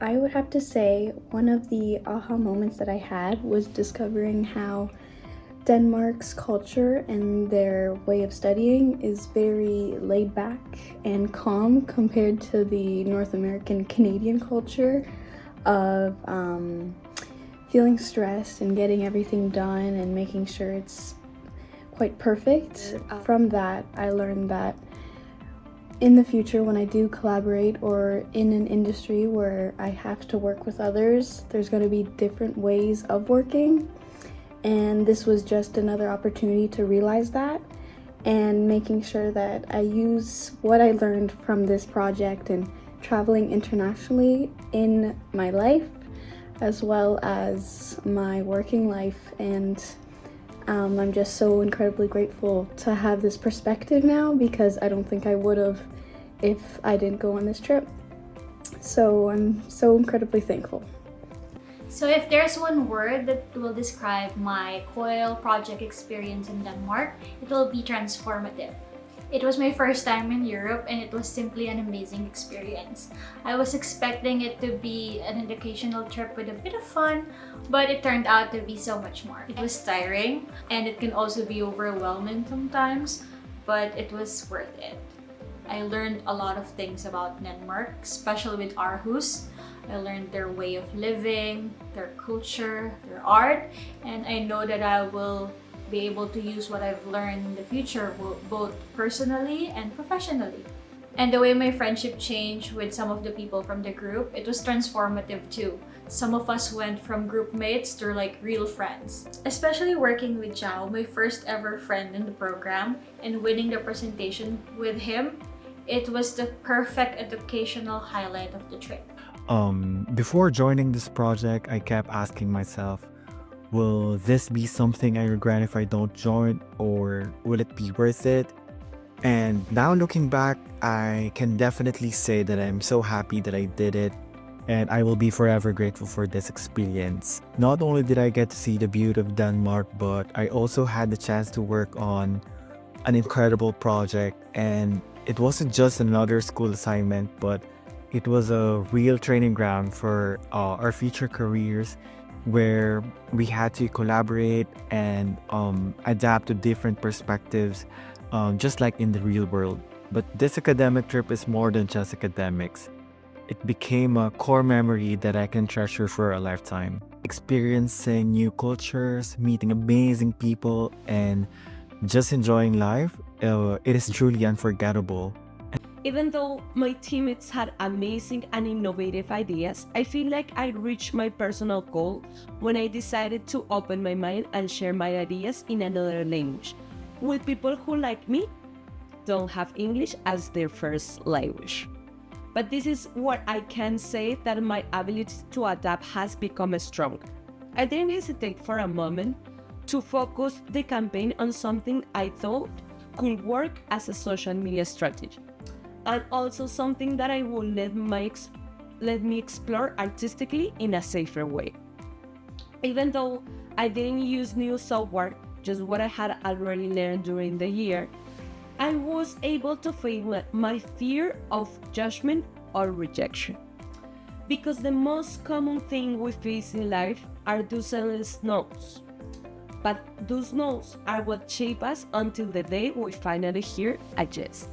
I would have to say one of the aha moments that I had was discovering how Denmark's culture and their way of studying is very laid back and calm compared to the North American Canadian culture of feeling stressed and getting everything done and making sure it's quite perfect. From that, I learned that in the future, when I do collaborate or in an industry where I have to work with others, there's going to be different ways of working. And this was just another opportunity to realize that and making sure that I use what I learned from this project and traveling internationally in my life as well as my working life. And I'm just so incredibly grateful to have this perspective now, because I don't think I would have if I didn't go on this trip. So I'm so incredibly thankful. So if there's one word that will describe my COIL project experience in Denmark, it will be transformative. It was my first time in Europe and it was simply an amazing experience. I was expecting it to be an educational trip with a bit of fun, but it turned out to be so much more. It was tiring and it can also be overwhelming sometimes, but it was worth it. I learned a lot of things about Denmark, especially with Aarhus. I learned their way of living, their culture, their art, and I know that I will be able to use what I've learned in the future, both personally and professionally. And the way my friendship changed with some of the people from the group, it was transformative too. Some of us went from group mates to like real friends. Especially working with Zhao, my first ever friend in the program, and winning the presentation with him, it was the perfect educational highlight of the trip. Before joining this project, I kept asking myself, will this be something I regret if I don't join, or will it be worth it? And now looking back, I can definitely say that I'm so happy that I did it, and I will be forever grateful for this experience. Not only did I get to see the beauty of Denmark, but I also had the chance to work on an incredible project, and it wasn't just another school assignment, but it was a real training ground for our future careers, where we had to collaborate and adapt to different perspectives, just like in the real world. But this academic trip is more than just academics. It became a core memory that I can treasure for a lifetime. Experiencing new cultures, meeting amazing people, and just enjoying life, it is truly unforgettable. Even though my teammates had amazing and innovative ideas, I feel like I reached my personal goal when I decided to open my mind and share my ideas in another language with people who, like me, don't have English as their first language. But this is where I can say that my ability to adapt has become strong. I didn't hesitate for a moment to focus the campaign on something I thought could work as a social media strategy, and also something that I will let me explore artistically in a safer way. Even though I didn't use new software, just what I had already learned during the year, I was able to face my fear of judgment or rejection. Because the most common thing we face in life are those endless no's. But those no's are what shape us until the day we finally hear a yes.